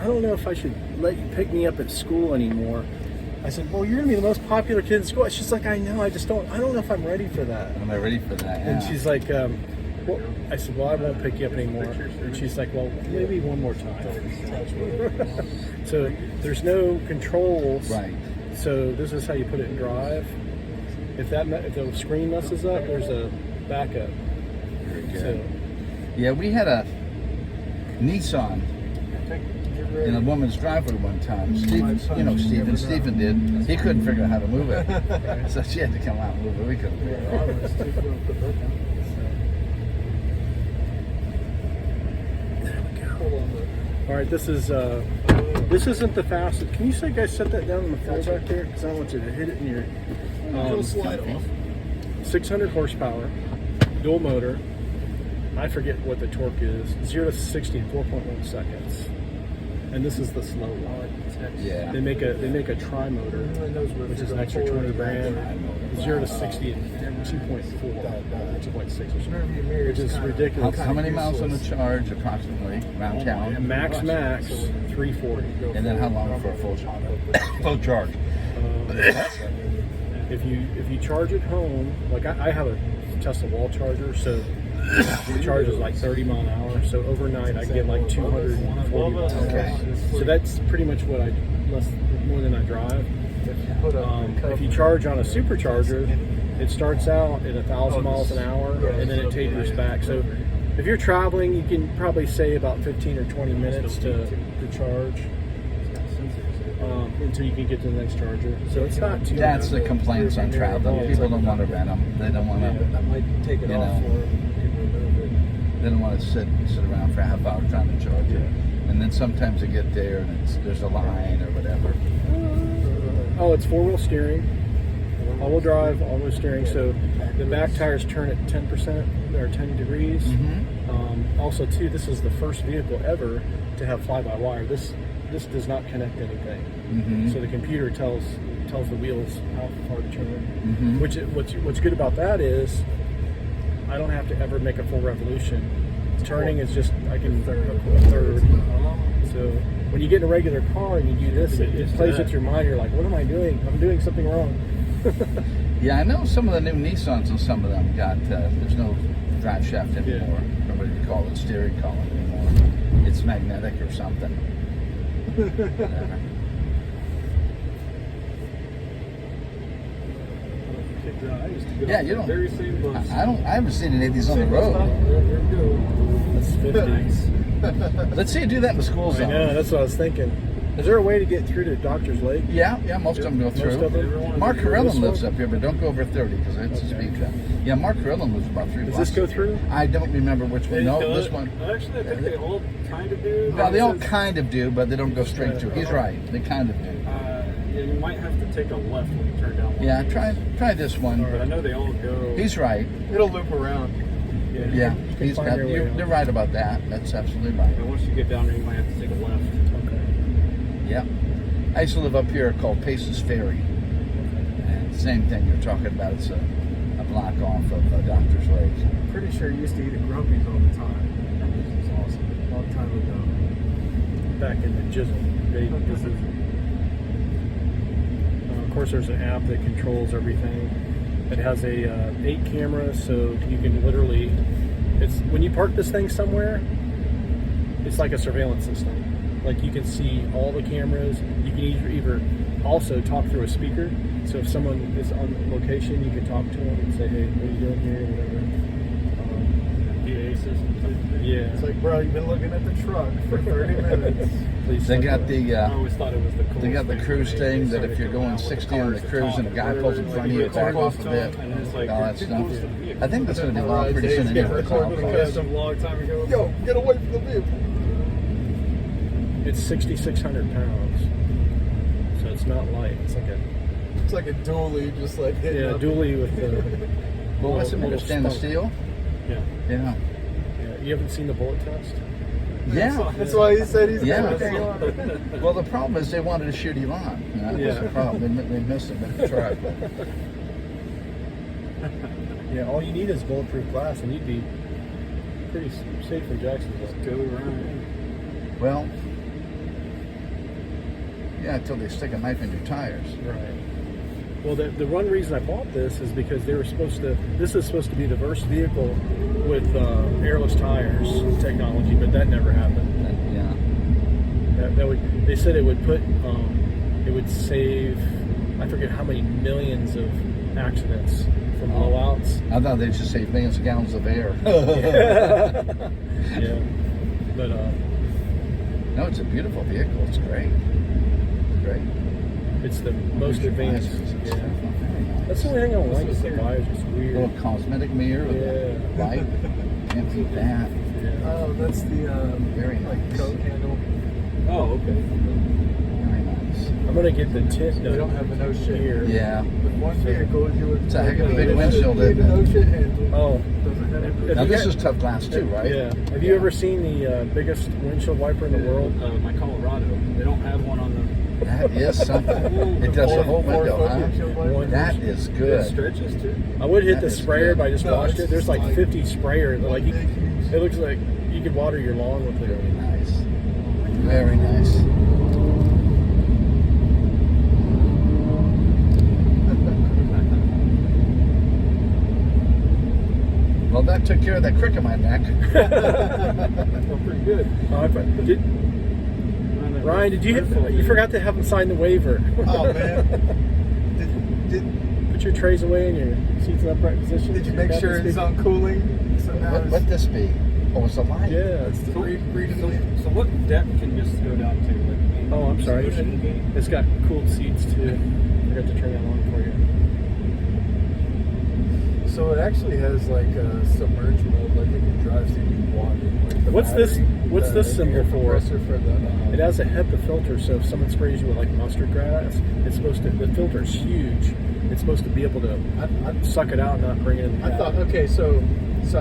I don't know if I should let you pick me up at school anymore. I said, well, you're going to be the most popular kid in school. She's like, I know, I don't know if I'm ready for that. Am I ready for that? Yeah. And she's like, well, I said, well, I won't pick you up anymore. And she's like, well, maybe one more time. So there's no controls. Right. So this is how you put it in drive. If the screen messes up, there's a backup. Very good. So, yeah, we had a Nissan in a woman's driveway one time. Stephen did. He couldn't figure out how to move it. So she had to come out and move it. We couldn't figure it out. There we go. All right, this isn't the fastest. Can you say, guys, set that down on the floor back there? Because I don't want you to hit it in your... It'll slide off. 600 horsepower, dual motor. I forget what the torque is. 0 to 60 in 4.1 seconds. And this is the slow one. Yeah. They make a tri-motor, which is an extra 20 grand. 0 to 60 in 2.4, 2.6 or something, which is ridiculous. How many miles on the charge approximately around town? Max 340. And then how long for a full charge? If you charge at home, like I have a Tesla wall charger, so it charges like 30 mile an hour. So overnight I get like 240 miles. Okay. So that's pretty much what more than I drive. If you charge on a supercharger, it starts out at 1,000 miles an hour and then it tapers back. So if you're traveling, you can probably say about 15 or 20 minutes to charge. Until you can get to the next charger. So it's not too That's the complaints on travel. People don't want to rent them. They don't want to, Take it off for them. they don't want to sit around for a half hour trying to charge it. And then sometimes they get there and there's a line or whatever. Oh, it's four-wheel steering, all-wheel drive, all-wheel steering. So the back tires turn at 10% or 10 degrees. Also, too, this is the first vehicle ever to have fly-by-wire. This does not connect anything. So the computer tells the wheels how far to turn. What's good about that is I don't have to ever make a full revolution. Turning is just I can third. So when you get in a regular car and you do this, it plays with your mind. You're like, what am I doing? I'm doing something wrong. Yeah, I know some of the new Nissans and some of them got there's no drive shaft anymore. Or what do you call it? Steering column anymore. It's magnetic or something. Yeah, you don't. I haven't seen any of these on the road. That's 50s. Let's see you do that in the school zone. I know, that's what I was thinking. Is there a way to get through to Doctor's Lake? Yeah, most of them go through. Most of them? Mark Carillon lives up here, but don't go over 30 because it's a speed trap. Yeah, Mark Carillon lives about 3 blocks. Does this go through? I don't remember which one. No, this one. Actually, I think they all kind of do. No, they all kind of do, but they don't go straight through. He's right. They kind of do. Yeah, you might have to take a left when you turn down one. Yeah, try this one. But I know they all go. He's right. It'll loop around. Yeah, he's got. They're right about that. That's absolutely right. And once you get down there, you might have to take a left. Okay. Yep. I used to live up here called Pace's Ferry. And same thing you're talking about. It's a block off of Doctor's Lake. I'm pretty sure you used to eat at Grumpy's all the time. This is awesome. A long time ago. Back in the Jizzle days. Of course, there's an app that controls everything. It has 8 cameras, so you can literally. It's when you park this thing somewhere, it's like a surveillance system. Like you can see all the cameras. You can either also talk through a speaker. So if someone is on location, you can talk to them and say, "Hey, what are you doing here?" Whatever. PA system. Yeah. It's like, bro, you've been looking at the truck for 30 minutes. Please. They got the. I always thought it was the coolest They got the cruise thing that if you're going 60 on the cruise and a guy pulls in front of you, back off a bit, all that stuff. I think that's going to be long pretty soon anyway. A long time ago. Yo, get away from the vehicle. It's 6,600 pounds, so it's not light. It's like a dually, just like dually with the. Well, what's it made of stainless steel? Yeah. Yeah. You haven't seen the bullet test? Yeah. That's why he said he's Well, the problem is they wanted to shoot Elon. That's the problem. They missed him in the truck. Yeah, all you need is bulletproof glass, and you'd be pretty safe in Jacksonville. Go around. Well, Yeah, until they stick a knife in your tires. Right. Well, the one reason I bought this is because they were supposed to. This is supposed to be the first vehicle with airless tires technology, but that never happened. Yeah. That would. They said it would put. It would save. I forget how many millions of accidents from blowouts. I thought they'd just save millions of gallons of air. Yeah. But no, it's a beautiful vehicle. It's great. It's great. it's the most advanced. Yeah. That's the only thing I don't like. Is the why is just weird. Little cosmetic mirror with a light. Can't beat that. Yeah. Oh, that's the Very like nice. coat handle. Oh, okay. Very nice. I'm gonna get the tint. They don't have a no shit here. Yeah. With one vehicle, you would. It's a heck of a you big would windshield, need isn't a it? no shit handle. Oh. Doesn't have a- If Now you this got- is tough glass too, right? Yeah. Have you ever seen the biggest windshield wiper in the world? My Colorado. They don't have one on the. That is something. It does the whole window, 4-foot huh? windshield wiper. That is It good. stretches too. I would hit That the is sprayer, good. but I just No, washed it's it. There's like like 50 sprayers. Like Big, huge. it looks like you could water your lawn with Very it. nice. Very nice. Well, that took care of that crick in my neck. Well, pretty good. Ryan, did you hit? You forgot to have him sign the waiver. Oh man. Did Put your trays away in your seats in upright position. you make sure it's on cooling? So now What would this be? Oh, it's a light. Yeah. It's the, So what depth can this go down to? Like, oh, I'm sorry. solution gate? It's got cooled seats too. I forgot to turn that on for you. So it actually has like a submerged mode, like it can drive through deep water. Like the What's this- battery, what's the this symbol air for? compressor for the. It has a HEPA filter, so if someone sprays you with like mustard gas, it's supposed to. The filter's huge. It's supposed to be able to suck it out and not bring it in the I cab. thought, okay, so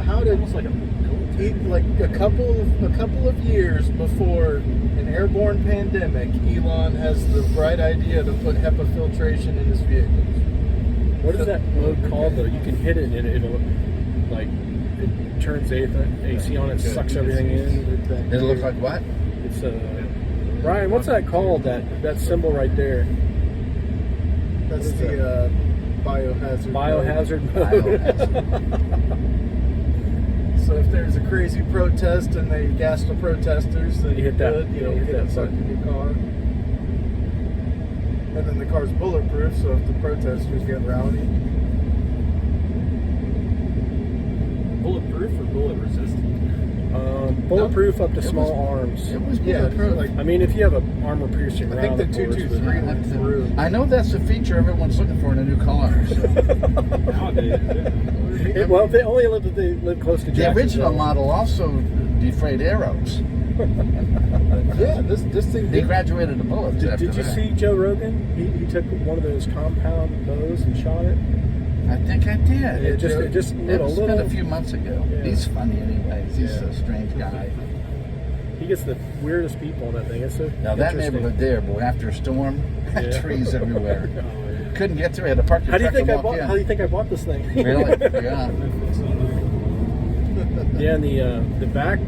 how did Almost like a military. like a couple of years before an airborne pandemic, Elon has the bright idea to put HEPA filtration in his vehicles. What is that mode called though? You can hit it and it'll like it turns the AC on, it sucks everything in. Does it look like what? It's Ryan, what's that called? That symbol right there. That's What is the biohazard. Biohazard Biohazard. mode. So if there's a crazy protest and they gas the protesters, then You hit that- good, yeah, you don't you hit get that stuck button. in your car. And then the car's bulletproof, so if the protesters get rowdy, Bulletproof or bullet resistant? Bulletproof up to It small was- arms. It was yeah, bulletproof. like I mean, if you have a armor piercing I round, think the of course, 223 but- went through. I know that's a feature everyone's looking for in a new car. So. Nowadays, yeah. Well, they only live if they live close to The Jacksonville. original model also defrayed arrows. Yeah, this thing They did. graduated to bullets. Did after you that. see Joe Rogan? He took one of those compound bows and shot it. I think I did. It just It lit a was been little. a few months ago. Yeah. He's funny anyways. He's Yeah. a strange guy. He gets the weirdest people in that thing. It's so Now that interesting. neighborhood there, boy, after a storm, Yeah. trees everywhere. Couldn't get through. Had to park your How do you truck think and I walk bought? in. How do you think I bought this thing? Really? Yeah. Yeah, and the back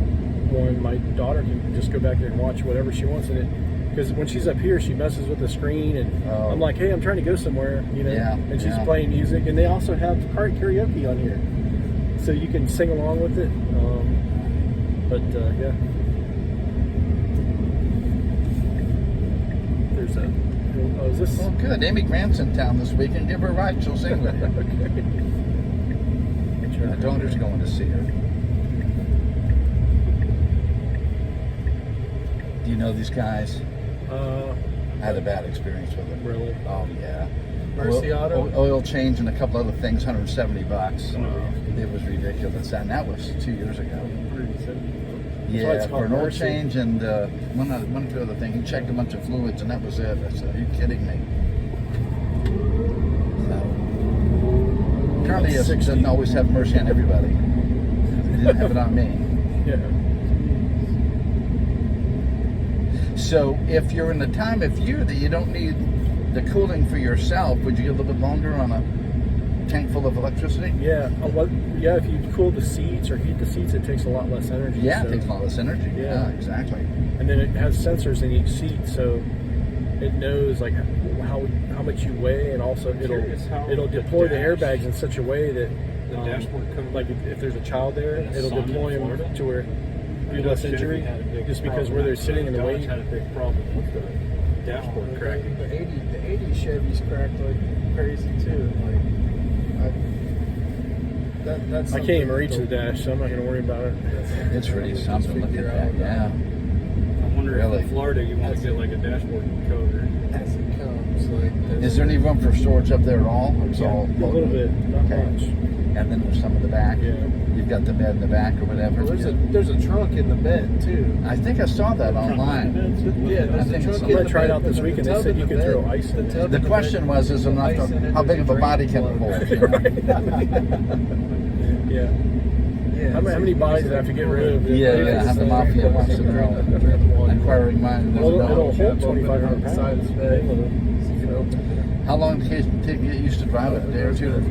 one, my daughter can just go back there and watch whatever she wants in it. Because when she's up here, she messes with the screen, and Oh. I'm like, "Hey, I'm trying to go somewhere," you know. Yeah, and she's yeah. playing music, and they also have karaoke on here, so you can sing along with it. Yeah, there's a. Oh, is this? Well, good. Amy Grant's in town this weekend. Give her a ride. She'll sing with you. Okay. My daughter's going to see her. Do you know these guys? I had a bad experience with them. Really? Oh, yeah. Mercy Auto? Oil change and a couple other things, $170. It was ridiculous. And that was 2 years ago. why Yeah, it's for called an oil Mercy. change and one or two other things. He checked a bunch of fluids and that was it. I said, are you kidding me? So, apparently he doesn't always have mercy on everybody. He didn't have it on me. Yeah. So if you're in the time of year that you don't need the cooling for yourself, would you get a little bit longer on a tank full of electricity? Yeah. Yeah. If you cool the seats or heat the seats, it takes a lot less energy. Yeah, so- it takes a lot less energy. Yeah. Yeah, exactly. And then it has sensors in each seat, so it knows like how much you weigh, and also curious how it'll the deploy the dash- airbags in such a way that The dashboard comes like if there's a child there, in a it'll sauna in deploy them Florida. to where I be know less Chevy injury, had a big just because problem. where they're sitting in the Dodge weight. had a big problem with the dashboard cracking. The 80 Chevys cracked like crazy too. That's I can't even reach the dash, so I'm not going to worry about it. It's really something. Look at that. Yeah. I wonder Really? if in Florida you want to get like a dashboard coder. as it comes. Like, Is there any room for storage up there at all? Or it's all A little bit, not Okay. much. And then there's some in the back. Yeah. You've got the bed in the back or whatever. Well, there's a trunk in the bed too. I think I saw that online. Yeah, I there's a think trunk it's- in I'm gonna the try it bed, out this and weekend. the They tub said in you the could throw bed- ice in it. tub The in the question bed, was, is there's enough ice in it, how big there's of a body drain can it plug. hold? You know? Yeah. Yeah, How many bodies do I have to get rid of? Yeah, how the mafia wants to know. Inquiring mind Well, doesn't it'll know. hold 2,500 pounds. How long did it take you used to drive it? A day or two?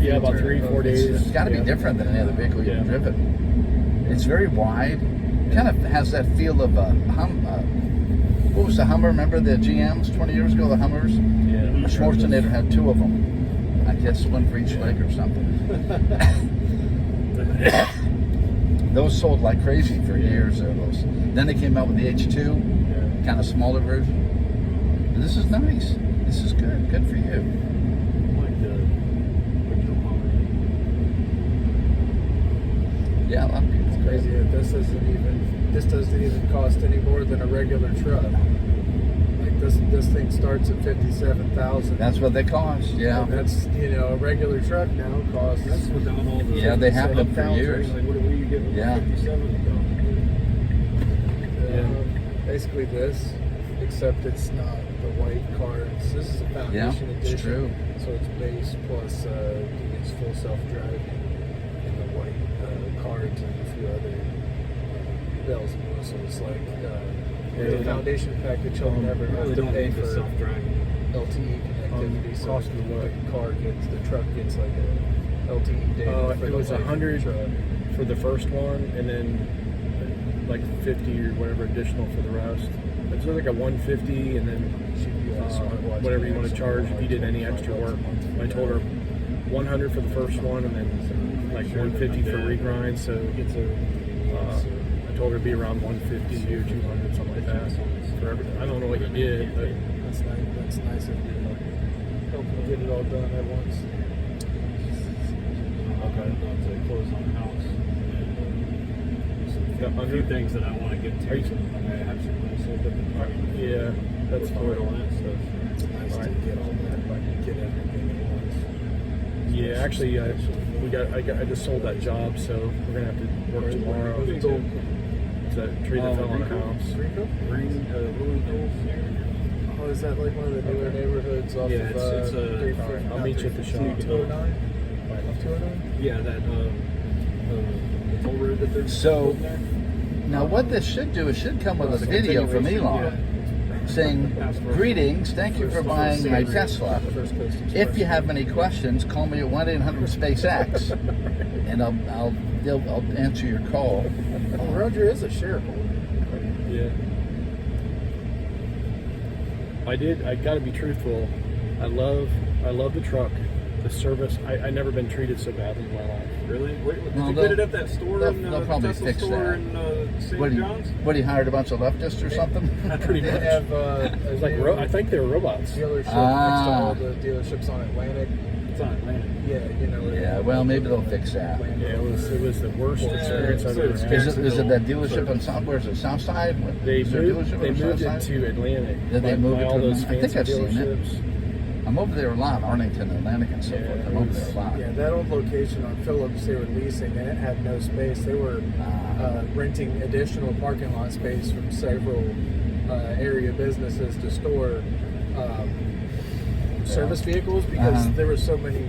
Yeah, about 3-4 days. It's got to be Yeah. different than any other vehicle you've Yeah. driven. It's very wide. Kind of has that feel of a what was the Hummer? Remember the GMs 20 years ago? The Hummers. Yeah. Schwarzenegger had two of them. I guess one for each leg or something. Those sold like crazy for years. Those. Then they came out with the H2, kind of smaller version. This is nice. This is good. Good for you. Like the original Hummer. Yeah, a lot of people. It's crazy that this doesn't even cost any more than a regular truck. Like this thing starts at $57,000. That's what they cost. Yeah. That's a regular truck now costs. That's without all the. Yeah, they have them for 57,000. years. Like, what do you get with Yeah. 57? Basically this, except it's not the white cards. This is a Yeah, foundation it's edition. true. So it's base plus it's full self-driving and the white cards and a few other bells and whistles. Like the foundation package will never I have really to don't pay need the for self-driving. LTE connectivity. So cost of what? the truck gets like a LTE data. for It the was life of the 100 truck. for the first one, and then like 50 or whatever additional for the rest. It's like a 150, and then whatever you want to charge if you did any extra work. I told her 100 for the first one, and then like 150 for regrind. So I told her it'd be around 150 or 200, something like that for everything. I don't know what you did, but That's nice. That's nice of you. Helping get it all done at once. Okay. To close on the house. And, a few things that I want to get to. Are you- So I have some nice little different parts. yeah, that's Put all fine. that stuff. It's nice to get all that, get everything at once. Yeah, actually, I just sold that job, so we're gonna have to work tomorrow. Who's sold? It's that tree that fell on the house. Green, Ruined Hills here. Oh, is that like one of the newer neighborhoods off Yeah, of it's a- 350? I'll meet you at the shop. 209? 209? Yeah, that the toll road that they're So- building there. Now, what this should do, it should come with a video from Elon saying, "Greetings, thank you for buying my Tesla. First Coast Express. If you have any questions, call me at 1-800-SPACE-X, and I'll answer your call." Oh, Roger is a shareholder. Yeah. I got to be truthful. I love the truck. The service. I never been treated so badly in my life. Really? Did Well, you they'll- get it at that store they'll- in they'll probably Tesla fix store that. in St. What, John's? he hired a bunch of leftists or something? Pretty They much. have It was like I think they were robots. dealership next to Ah. all the dealerships on Atlantic. It's on Atlantic. Yeah, Yeah, well, maybe they'll fix that. Yeah, it was the worst experience I've so ever it's had. Is it that dealership on South? Where's it? South Side? They Is there a moved dealership they on moved South it Side? to Atlantic. Did they by- move by it all to those Atlantic? I think fancy I've seen it. dealerships. I'm over there a lot, Arlington, Atlantic, and so Yeah, forth. it I'm over was- there a lot. Yeah, that old location on Phillips they were leasing, and it had no space. They were renting additional parking lot space from several area businesses to store service vehicles because there were so many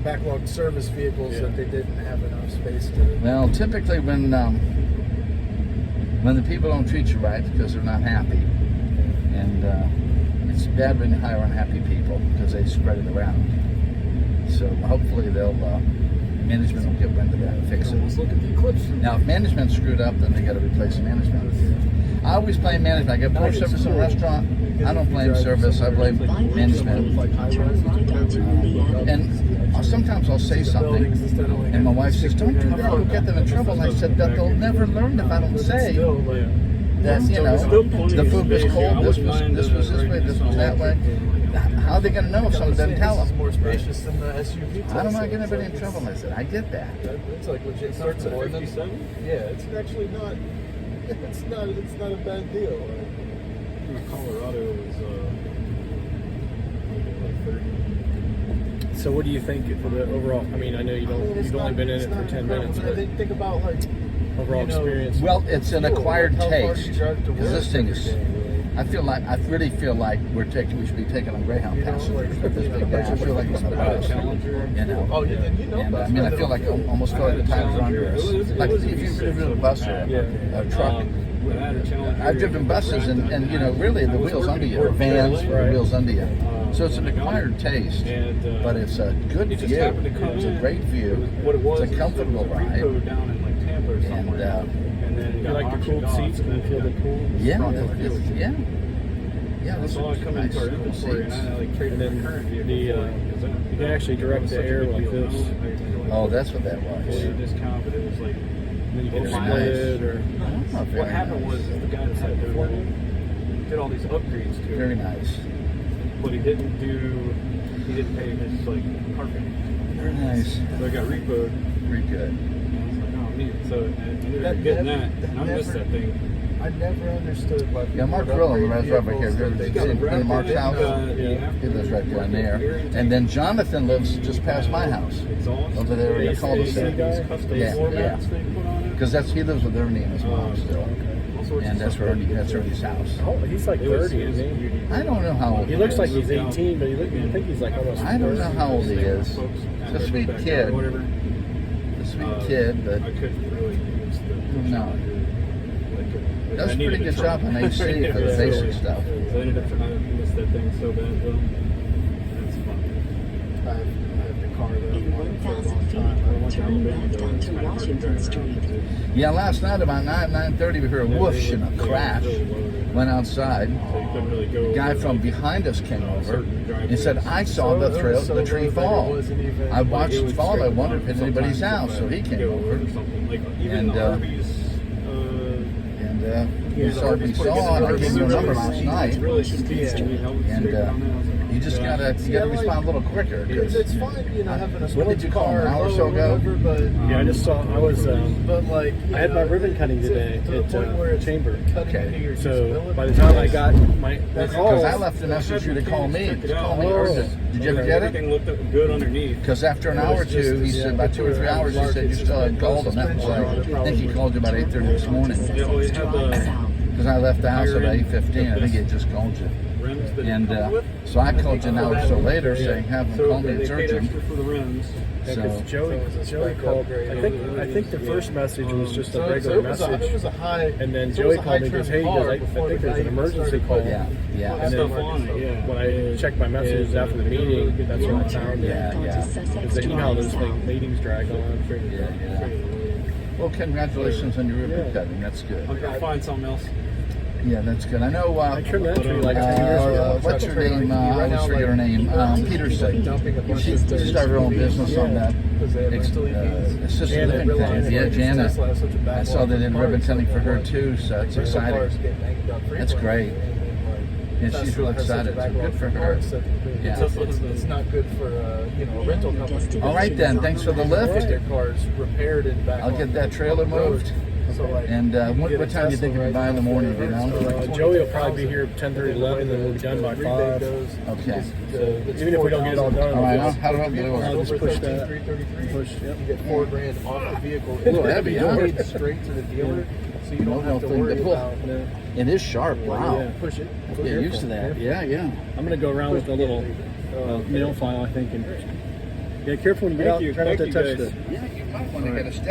backlogged service vehicles Yeah. that they didn't have enough space to. Well, typically when the people don't treat you right because they're not happy, and it's bad when you hire unhappy people because they spread it around. So hopefully management will get wind of that and fix Let's it. look at the Eclipse. Now, if management screwed up, then they got to replace the management. I always blame management. I get poor service in a restaurant. I don't blame service. I blame management. And sometimes I'll say something, and my wife says, "Don't do that. You'll get them in trouble." And I said that they'll never learn if I don't say that. You know, the food was cold. This was this way. This was that way. How are they going to know if someone doesn't tell them? More spacious than the SUV. I don't want to get anybody in trouble. I said, I get that. It's like legit. Starts at 57. Yeah, it's actually not. It's not a bad deal. Colorado is like 30. So what do you think for the overall? I mean, I know you've only been in it for 10 minutes, but think about like overall experience. Well, it's an acquired taste. Because this thing is. I really feel like we should be taking on Greyhound passengers with this big dash. I feel like it's a bus, you know. Oh, you know. And I mean, I feel like almost feel like the times are under us. Like if you've driven a bus or a truck. I've driven buses, and you know, really the wheels under you, or vans, the wheels under you. So it's an acquired taste, but it's a good view. It's a great view. It's a comfortable ride. And You like the cooled seats? Can you feel the cool? yeah. That's all I come into our inventory, and I like trade And then you can actually direct the air like this. Oh, that's what that was. Discount, but it was like. And then you can Oh, split nice. it or. What happened was the guy that had the did all these upgrades to Very it, nice. but he didn't pay his like carpeting. Very nice. So I got repoed. Very good. And I was like, oh man. So I ended up getting that, and I missed that thing. I never understood why. Yeah, Mark Grillo lives over here. In Mark's house. He lives right down there. And then Jonathan lives just past my house. Over there in the cul-de-sac. Yeah. Because he lives with Ernie and his mom still. And that's Ernie's house. Oh, he's like 30, isn't he? I don't know how old He looks like he's 18, but you think he's like almost 40. I don't know how old he is. He's a sweet kid. A sweet kid, but I couldn't really use the no. Does a pretty good job on AC for the basic stuff. So I ended up trying to miss that thing so bad, though. That's fun. I have the car that I In wanted for a 1,000 long feet, time. I don't want to turn left onto Washington Street. Yeah, last night about 9:30 we heard a whoosh and a crash. Went outside. So you couldn't really go. The guy from behind us came over and said, "I saw the tree fall. I watched it fall. And I wondered if it was anybody's house." So he came over. And we saw, and I gave you a number last night. And you just gotta respond a little quicker. It's fine, having a What did you call him, an hour or so ago? But Yeah, I just saw. I was. but like, I had my ribbon cutting today to the at point where it's Chamber. cutting into your So usability. by the time I got my Because call, I left a message for you to call me. Just call me urgent. Did you ever get it? Everything looked good underneath. Because after an hour or two, he said about 2 or 3 hours, he said you still had called him. That was like, I think he called you about 8:30 this morning. They always have the Because I left the house at 8:15. I think he had just called you. rims that And come with. so I called you an hour or so later saying, have him call me, they it's paid urgent. extra for the rims. So, Joey called. I think the first message was just a regular it was message, a high, and then so it was Joey a called me and goes, "Hey, high-trim car I before think the there's guy an even emergency started call." yeah. And Stuff then on it, yeah. when I checked my messages after the meeting, that's when I found it. Yeah. Because you know how those meetings drag on. Well, congratulations on your ribbon cutting. That's good. I'm gonna find something else. Yeah, that's good. I know. I trimmed that tree like 10 years ago. What's her name? I always forget her name. Peterson. She started her own business on that assisted living thing. Yeah, Janet. I saw they did ribbon cutting for her too, so it's exciting. That's great. Yeah, she's real excited. So good for her. Yeah. It's not good for a rental company. All right then. Thanks for the Get lift. their cars repaired and back. I'll get that trailer moved. So like, And what time do you think you'll be by in the morning? You know? Joey will probably be here 10:30, 11, and then we'll be done by 5. Okay. Even if we don't get it all done, All right. I'll How do I do I'll it? just push that. 333. Push, yep. You get $4,000 off the vehicle. A little heavy, huh? Paid straight to the dealer, so you don't have to thing worry to pull. about. It is sharp. Wow. Yeah, push it. Get used to that. Yeah. I'm gonna go around with a little nail file, I think, and careful when you get out. Try not to touch the. Yeah, you might want to get a step.